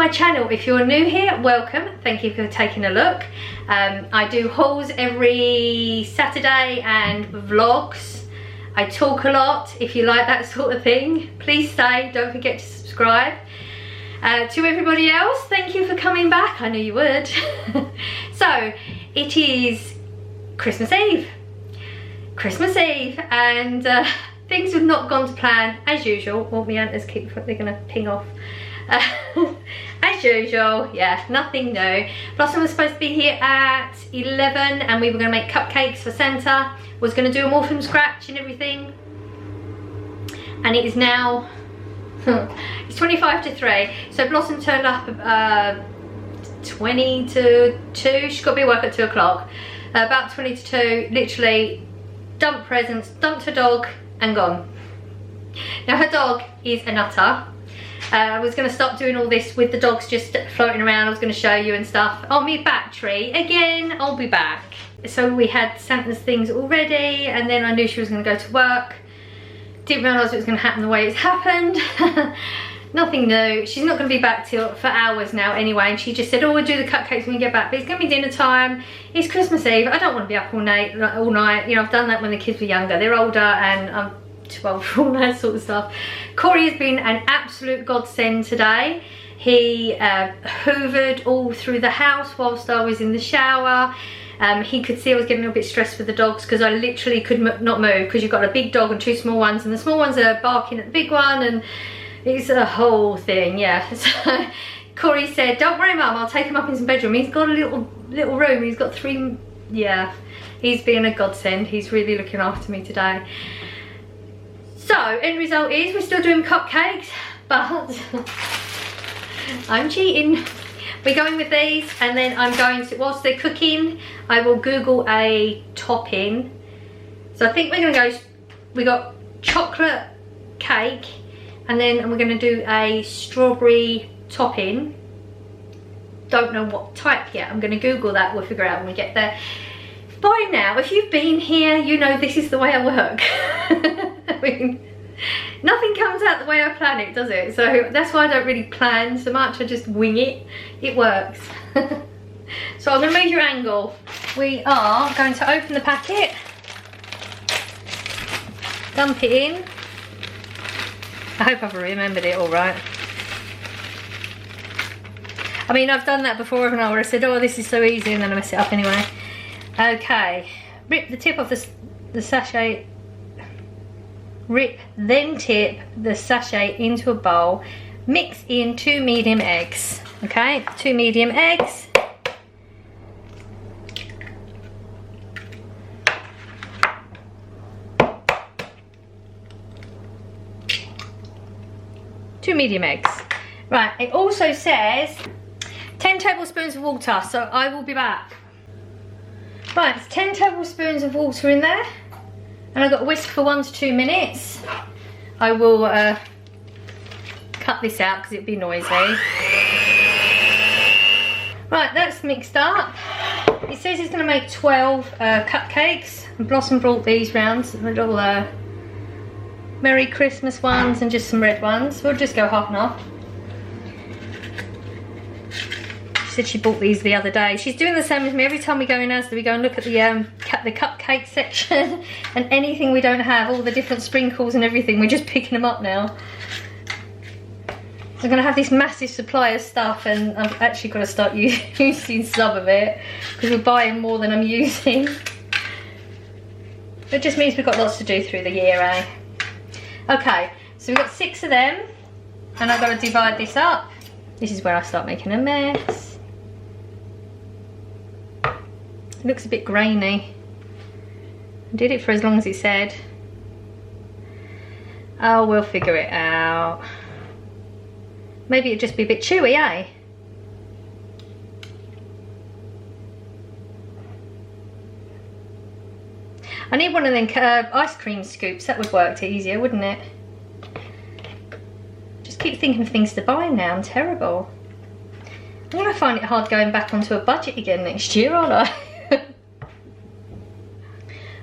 my channel. If you're new here, welcome. Thank you for taking a look. I do hauls every Saturday and vlogs. I talk a lot. If you like that sort of thing, please stay. Don't forget to subscribe. To everybody else, thank you for coming back. I knew you would. So it is Christmas Eve. And things have not gone to plan as usual. Well, my antlers keep, they're gonna ping off. As usual, yeah, nothing new. Blossom was supposed to be here at 11 and we were gonna make cupcakes for Santa. Was gonna do them all from scratch and everything. And it is now, it's 25 to 3. So Blossom turned up 20 to 2. She's got to be at work at 2 o'clock. About 20 to 2, literally dumped presents, dumped her dog and gone. Now her dog is a nutter. I was going to stop doing all this with the dogs just floating around. I was going to show you and stuff. Oh, my battery again, I'll be back. So we had Santa's things already and then I knew she was going to go to work. Didn't realise it was going to happen the way it's happened. Nothing new. She's not going to be back for hours now anyway, and she just said, oh, we'll do the cupcakes when we get back, but it's going to be dinner time. It's Christmas Eve. I don't want to be up all night. You know, I've done that when the kids were younger. They're older and I'm too old for all that sort of stuff. Corey has been an absolute godsend today. He hoovered all through the house whilst I was in the shower. He could see I was getting a little bit stressed with the dogs because I literally could not move because you've got a big dog and 2 small ones, and the small ones are barking at the big one, and it's a whole thing, yeah. So Corey said, don't worry mum, I'll take him up in his bedroom. He's got a little room, he's got 3, yeah. He's being a godsend, he's really looking after me today. So, end result is we're still doing cupcakes, but I'm cheating. We're going with these and then I'm going to, whilst they're cooking, I will Google a topping. So I think we're gonna go, we got chocolate cake and then we're gonna do a strawberry topping. Don't know what type yet. I'm gonna Google that, we'll figure out when we get there. By now, if you've been here, you know this is the way I work. I mean, nothing comes out the way I plan it, does it? So that's why I don't really plan so much, I just wing it. It works. So I'm going to move your angle. We are going to open the packet, dump it in. I hope I've remembered it all right. I mean, I've done that before, haven't I, where I said, oh, this is so easy, and then I mess it up anyway. Okay, rip the tip of the sachet. Then tip the sachet into a bowl. Mix in 2 medium eggs. Okay, 2 medium eggs. Two medium eggs. Right, it also says 10 tablespoons of water, so I will be back. Right, it's 10 tablespoons of water in there. And I've got a whisk for 1 to 2 minutes. I will cut this out because it'd be noisy. Right, that's mixed up. It says it's going to make 12 cupcakes. And Blossom brought these round, some little Merry Christmas ones and just some red ones. We'll just go half and half. She said she bought these the other day. She's doing the same as me. Every time we go in Asda, we go and look at the cupcake section and anything we don't have, all the different sprinkles and everything, we're just picking them up now. So I'm going to have this massive supply of stuff and I've actually got to start using some of it because we're buying more than I'm using. It just means we've got lots to do through the year, eh? Okay, so we've got 6 of them and I've got to divide this up. This is where I start making a mess. It looks a bit grainy. I did it for as long as it said. Oh, we'll figure it out. Maybe it'd just be a bit chewy, eh? I need one of them ice cream scoops. That would work easier, wouldn't it? Just keep thinking of things to buy now. I'm terrible. I'm going to find it hard going back onto a budget again next year, aren't I?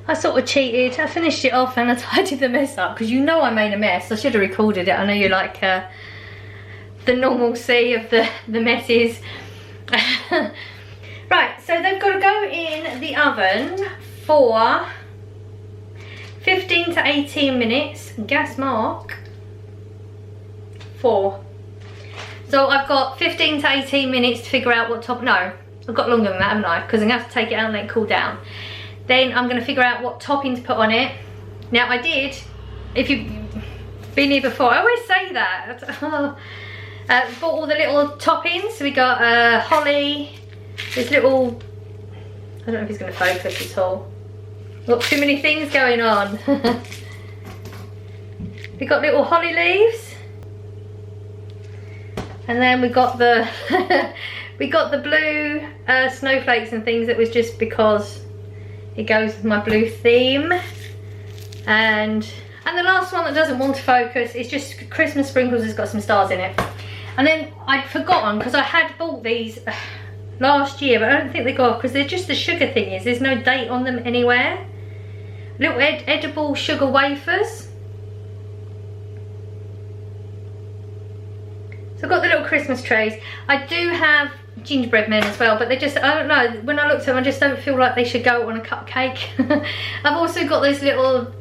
I sort of cheated. I finished it off and I tidied the mess up because you know I made a mess. I should have recorded it. I know you're like the normalcy of the messes. Right, so they've got to go in the oven for 15 to 18 minutes. Gas mark 4. So I've got 15 to 18 minutes to figure out what top. No, I've got longer than that, haven't I? Because I'm going to have to take it out and let it cool down. Then I'm going to figure out what topping to put on it. Now I did, if you've been here before, I always say that. Bought all the little toppings. So we got holly. There's little, I don't know if it's going to focus at all. Got too many things going on. We got little holly leaves. And then we got the we got the blue snowflakes and things. It was just because it goes with my blue theme. And the last one that doesn't want to focus is just Christmas sprinkles. Has got some stars in it. And then I'd forgotten, because I had bought these last year, but I don't think they go off because they're just the sugar thingies. There's no date on them anywhere. Little edible sugar wafers. So I've got the little Christmas trays. I do have gingerbread men as well, but they just, I don't know, when I looked at them I just don't feel like they should go on a cupcake. I've also got those little,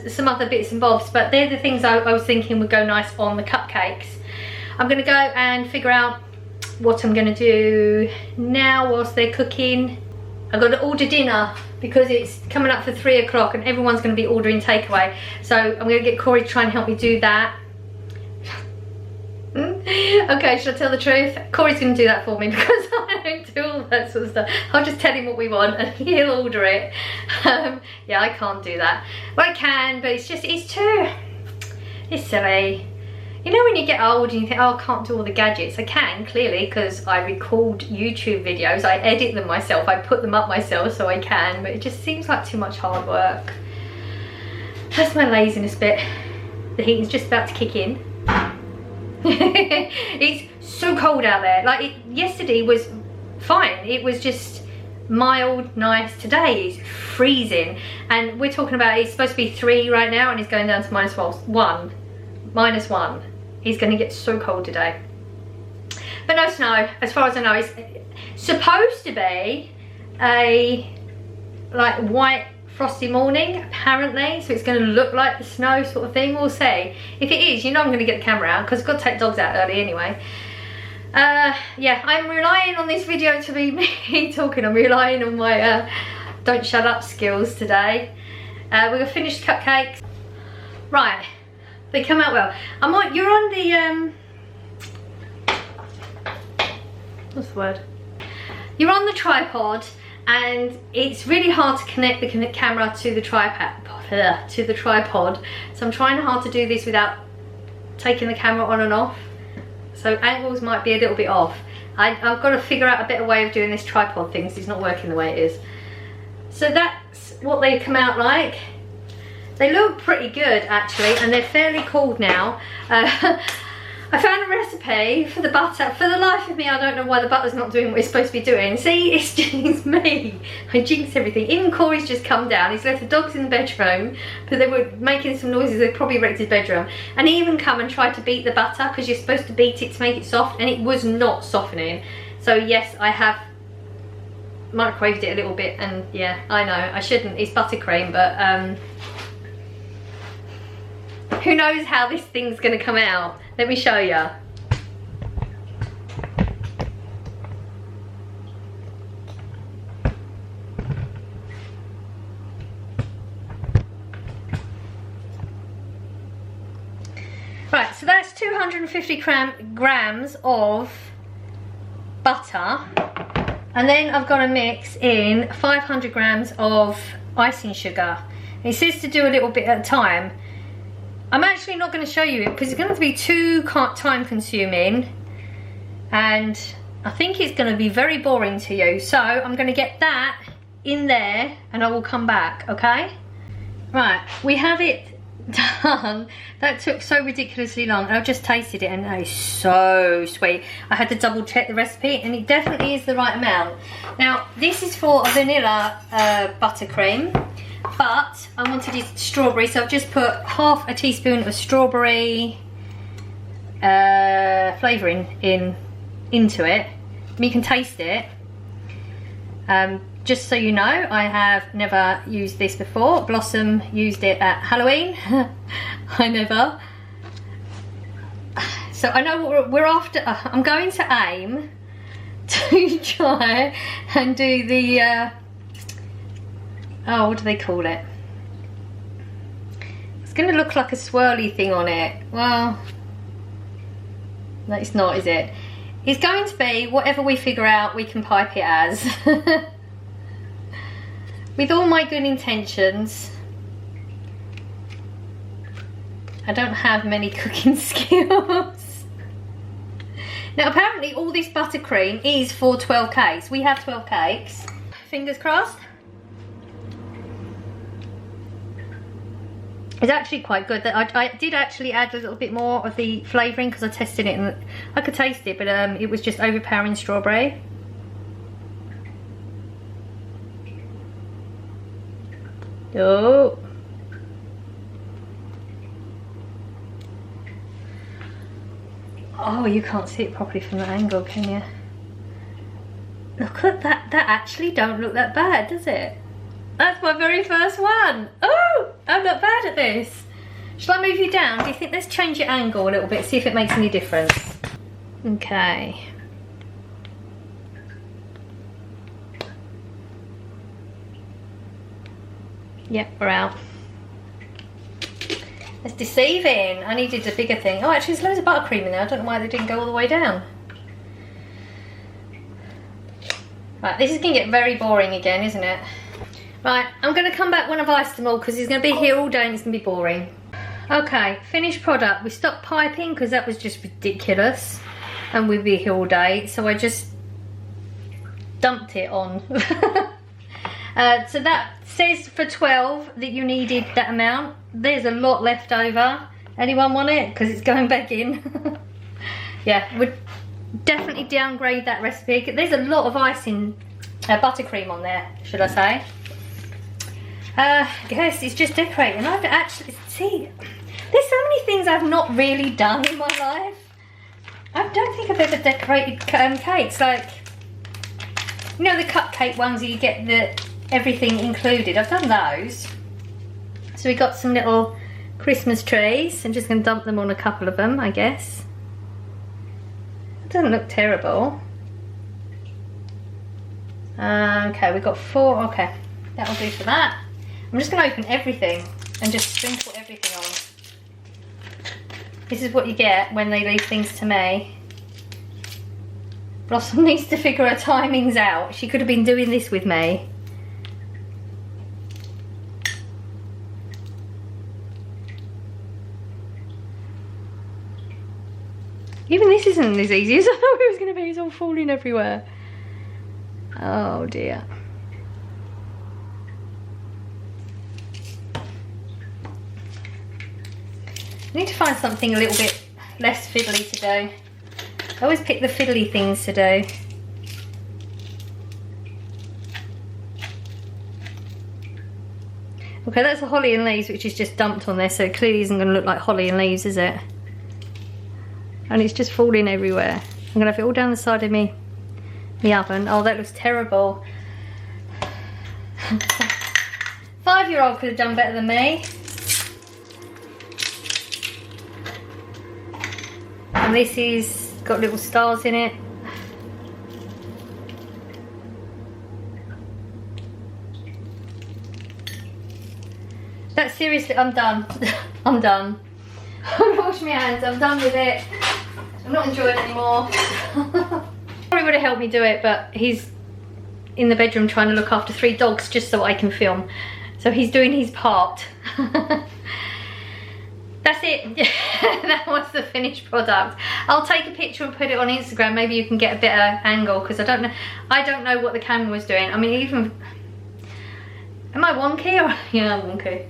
some other bits and bobs, but they're the things I was thinking would go nice on the cupcakes. I'm going to go and figure out what I'm going to do now whilst they're cooking. I've got to order dinner because it's coming up for 3 o'clock and everyone's going to be ordering takeaway. So I'm going to get Corey to try and help me do that. Okay, should I tell the truth? Corey's going to do that for me because I don't do all that sort of stuff. I'll just tell him what we want and he'll order it. Yeah, I can't do that. Well, I can, but it's just, it's silly. You know when you get old and you think, oh, I can't do all the gadgets. I can, clearly, because I record YouTube videos. I edit them myself. I put them up myself, so I can. But it just seems like too much hard work. That's my laziness bit. The heat is just about to kick in. It's so cold out there. Like, yesterday was fine. It was just mild, nice. Today is freezing. And we're talking about, it's supposed to be 3 right now, and it's going down to -1. -1. He's going to get so cold today. But no snow, as far as I know. It's supposed to be a like white frosty morning apparently, so it's going to look like the snow sort of thing. We'll see. If it is, you know I'm going to get the camera out because I've got to take dogs out early anyway. Yeah, I'm relying on this video to be me talking. I'm relying on my don't shut up skills today. We're going to finish cupcakes. Right. They come out well. You're on the, what's the word? You're on the tripod and it's really hard to connect the camera to the tripod. So I'm trying hard to do this without taking the camera on and off. So angles might be a little bit off. I've got to figure out a better way of doing this tripod thing because it's not working the way it is. So that's what they come out like. They look pretty good actually, and they're fairly cold now. I found a recipe for the butter. For the life of me, I don't know why the butter's not doing what it's supposed to be doing. See, it's me. I jinx everything. Even Corey's just come down. He's left the dogs in the bedroom, but they were making some noises. They probably wrecked his bedroom. And he even come and tried to beat the butter because you're supposed to beat it to make it soft, and it was not softening. So yes, I have microwaved it a little bit, and yeah, I know I shouldn't. It's buttercream, but who knows how this thing's gonna come out. Let me show you. Right, so that's 250 grams of butter. And then I've got to mix in 500 grams of icing sugar. It says to do a little bit at a time. I'm actually not going to show you it because it's going to be too time consuming and I think it's going to be very boring to you. So I'm going to get that in there and I will come back, okay? Right, we have it done. That took so ridiculously long. I've just tasted it and it is so sweet. I had to double check the recipe and it definitely is the right amount. Now this is for a vanilla buttercream, but I wanted it strawberry, so I've just put half a teaspoon of strawberry, flavouring into it. You can taste it. Just so you know, I have never used this before. Blossom used it at Halloween. I never. So I know what we're after. I'm going to aim to try and do the, oh, what do they call it? It's going to look like a swirly thing on it. Well, no, it's not, is it? It's going to be whatever we figure out we can pipe it as. With all my good intentions, I don't have many cooking skills. Now apparently all this buttercream is for 12 cakes. We have 12 cakes. Fingers crossed. It's actually quite good. I did actually add a little bit more of the flavouring because I tested it and I could taste it, but it was just overpowering strawberry. Oh. Oh, you can't see it properly from that angle, can you? Look at that. That actually don't look that bad, does it? That's my very first one. Oh, I'm not bad at this. Shall I move you down? Do you think, let's change your angle a little bit, see if it makes any difference. Okay. Yep, we're out. That's deceiving. I needed a bigger thing. Oh, actually, there's loads of buttercream in there. I don't know why they didn't go all the way down. Right, this is going to get very boring again, isn't it? Right, I'm going to come back when I've iced them all because he's going to be here all day and it's going to be boring. Okay, finished product. We stopped piping because that was just ridiculous and we'd be here all day. So I just dumped it on. So that says for 12 that you needed that amount. There's a lot left over. Anyone want it? Because it's going back in. Yeah, would definitely downgrade that recipe. There's a lot of icing, buttercream on there, should I say. I guess it's just decorating. I've actually, see, there's so many things I've not really done in my life. I don't think I've ever decorated cakes. Like, you know the cupcake ones where you get the everything included. I've done those. So we got some little Christmas trees. I'm just going to dump them on a couple of them, I guess. It doesn't look terrible. Okay, we've got 4. Okay, that'll do for that. I'm just going to open everything and just sprinkle everything on. This is what you get when they leave things to me. Blossom needs to figure her timings out. She could have been doing this with me. Even this isn't as easy as I thought it was going to be. It's all falling everywhere. Oh dear. I need to find something a little bit less fiddly to do. I always pick the fiddly things to do. Okay, that's the holly and leaves, which is just dumped on there, so it clearly isn't going to look like holly and leaves, is it? And it's just falling everywhere. I'm going to have it all down the side of me the oven. Oh, that looks terrible. 5-year-old could have done better than me. And this is got little stars in it. That's seriously, I'm done. I'm done. I'm wash my hands, I'm done with it. I'm not enjoying it anymore. Probably would have helped me do it, but he's in the bedroom trying to look after 3 dogs just so I can film. So he's doing his part. That's it. That was the finished product. I'll take a picture and put it on Instagram. Maybe you can get a better angle because I don't know what the camera was doing. I mean, even, am I wonky or yeah, I'm wonky.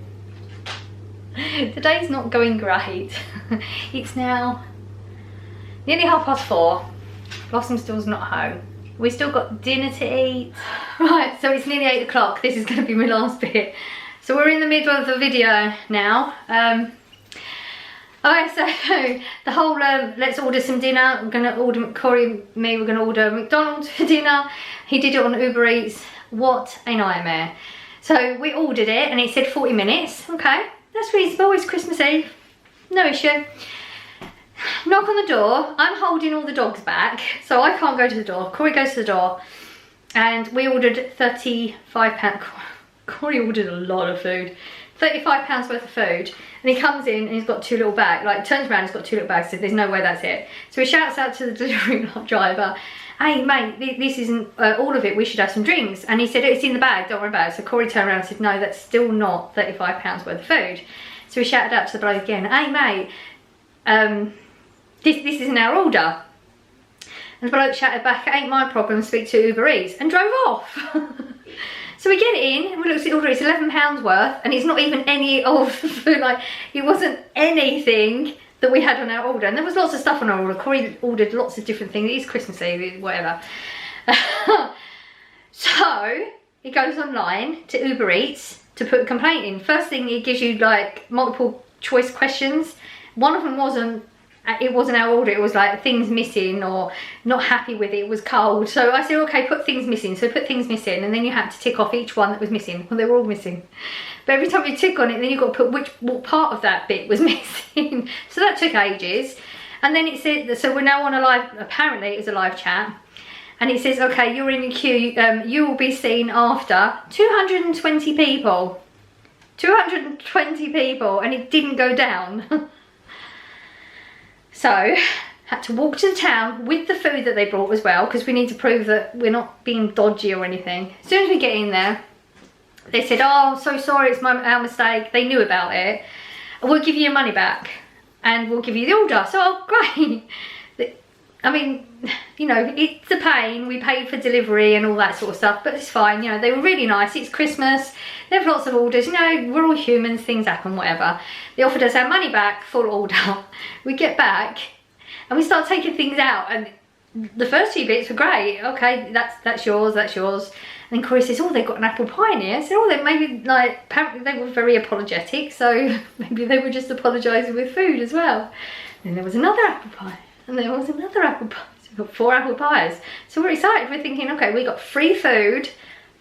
Today's not going great. It's now nearly 4:30. Blossom still's not home. We still got dinner to eat. Right, so it's nearly 8 o'clock. This is going to be my last bit. So we're in the middle of the video now. Alright, so the whole let's order some dinner. We're gonna order, Corey and me, we're gonna order McDonald's for dinner. He did it on Uber Eats. What a nightmare. So we ordered it and it said 40 minutes. Okay, that's reasonable. It's Christmas Eve, no issue. Knock on the door. I'm holding all the dogs back, so I can't go to the door. Corey goes to the door, and we ordered £35. Corey ordered a lot of food. £35 worth of food, and he comes in and he's got 2 little bags, like turns around, he's got 2 little bags, so there's no way that's it. So he shouts out to the delivery driver, hey mate, this isn't all of it, we should have some drinks. And he said, it's in the bag, don't worry about it. So Corey turned around and said, no, that's still not £35 worth of food. So he shouted out to the bloke again, hey mate, this isn't our order. And the bloke shouted back, it ain't my problem, speak to Uber Eats, and drove off. So we get it in, and we look at the order, it's £11 worth, and it's not even any of the food, like, it wasn't anything that we had on our order. And there was lots of stuff on our order. Corey ordered lots of different things. It is Christmas Eve, whatever. So, he goes online to Uber Eats to put a complaint in. First thing, it gives you, like, multiple choice questions. One of them wasn't our order, it was like things missing or not happy with it, it was cold. So I said, okay, put things missing. So put things missing, and then you had to tick off each one that was missing. Well, they were all missing. But every time you tick on it, then you've got to put what part of that bit was missing. So that took ages. And then it said, so we're now on a live, apparently it was a live chat. And it says, okay, you're in the queue, you will be seen after 220 people. 220 people, and it didn't go down. So, had to walk to the town with the food that they brought as well, because we need to prove that we're not being dodgy or anything. As soon as we get in there, they said, oh, so sorry, it's our mistake. They knew about it. We'll give you your money back, and we'll give you the order. So, oh, great. I mean, you know, it's a pain. We paid for delivery and all that sort of stuff, but it's fine. You know, they were really nice. It's Christmas. They have lots of orders. You know, we're all humans. Things happen, whatever. They offered us our money back, full order. We get back and we start taking things out. And the first few bits were great. Okay, that's yours, that's yours. And then Corey says, oh, they've got an apple pie in here. I said, oh, they maybe, like, apparently they were very apologetic. So maybe they were just apologising with food as well. And then there was another apple pie. And there was another apple pie. So we got 4 apple pies. So we're excited. We're thinking, okay, we got free food,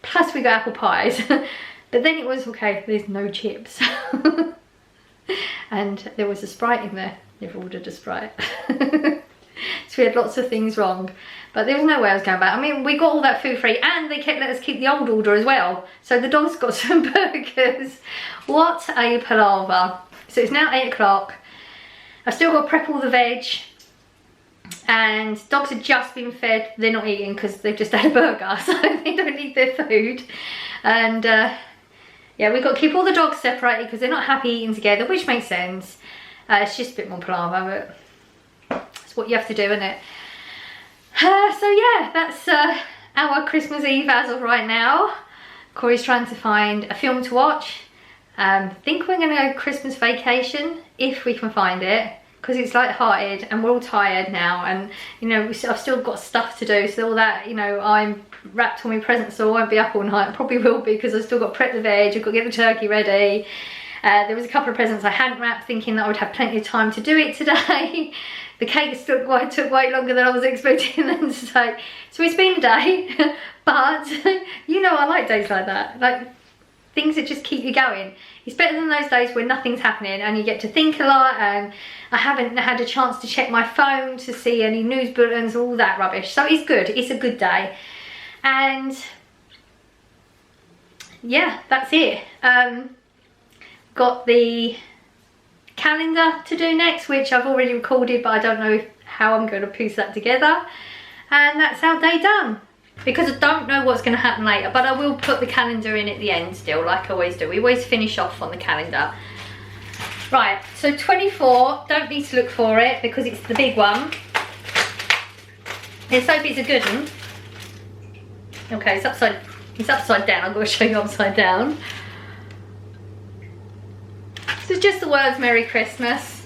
plus we got apple pies. But then it was, okay, there's no chips. And there was a Sprite in there. Never ordered a Sprite. So we had lots of things wrong. But there was no way I was going back. I mean, we got all that food free, and they kept letting us keep the old order as well. So the dogs got some burgers. What a palaver. So it's now 8 o'clock. I've still got to prep all the veg. And dogs have just been fed. They're not eating because they've just had a burger, so they don't need their food. And yeah, we've got to keep all the dogs separated because they're not happy eating together, which makes sense. It's just a bit more palaver, but it's what you have to do, isn't it? So yeah, that's our Christmas Eve as of right now. Corey's trying to find a film to watch. Think we're going to go Christmas vacation if we can find it, because it's light-hearted and we're all tired now, and you know, I've still got stuff to do, so all that, you know, I'm wrapped all my presents, so I won't be up all night. I probably will be, because I've still got to prep the veg, I've got to get the turkey ready. There was a couple of presents I hadn't wrapped, thinking that I would have plenty of time to do it today. The cake took way longer than I was expecting them to take. So it's been a day, but you know, I like days like that, like things that just keep you going. It's better than those days where nothing's happening and you get to think a lot, and I haven't had a chance to check my phone to see any news bulletins, all that rubbish. So it's good, it's a good day. And yeah, that's it. Got the calendar to do next, which I've already recorded, but I don't know how I'm going to piece that together. And that's our day done, because I don't know what's going to happen later, but I will put the calendar in at the end still, like I always do. We always finish off on the calendar. Right, so 24, don't need to look for it because it's the big one. Let's hope it's a good one. Okay, it's upside down. I'm going to show you upside down. So it's just the words Merry Christmas.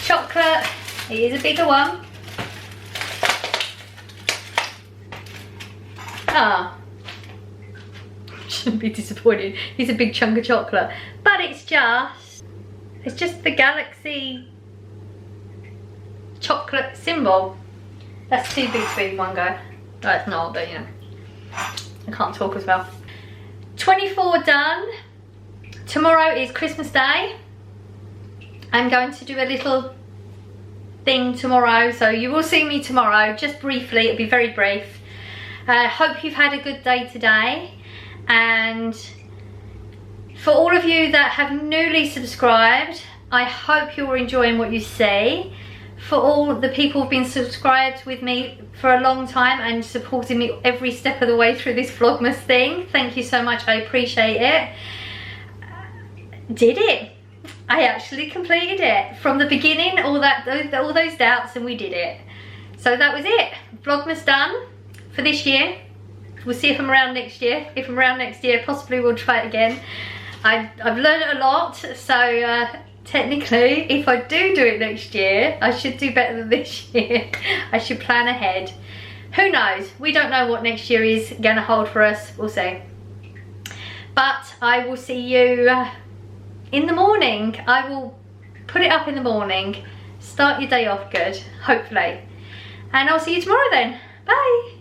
Chocolate, it is a bigger one. Ah, shouldn't be disappointed. It's a big chunk of chocolate, but it's just It's just the galaxy chocolate symbol. That's too big to be in one go. No, it's not, but you know, I can't talk as well. 24 done. Tomorrow is Christmas Day. I'm going to do a little thing tomorrow, so you will see me tomorrow, just briefly. It'll be very brief. Hope you've had a good day today, and for all of you that have newly subscribed, I hope you're enjoying what you see. For all the people who've been subscribed with me for a long time and supporting me every step of the way through this Vlogmas thing, thank you so much, I appreciate it. Did it. I actually completed it from the beginning, all those doubts, and we did it. So that was it. Vlogmas done for this year. We'll see if I'm around next year. If I'm around next year, possibly we'll try it again. I've learned a lot, so technically, if I do it next year, I should do better than this year. I should plan ahead. Who knows? We don't know what next year is gonna hold for us. We'll see. But I will see you in the morning. I will put it up in the morning. Start your day off good, hopefully. And I'll see you tomorrow then. Bye.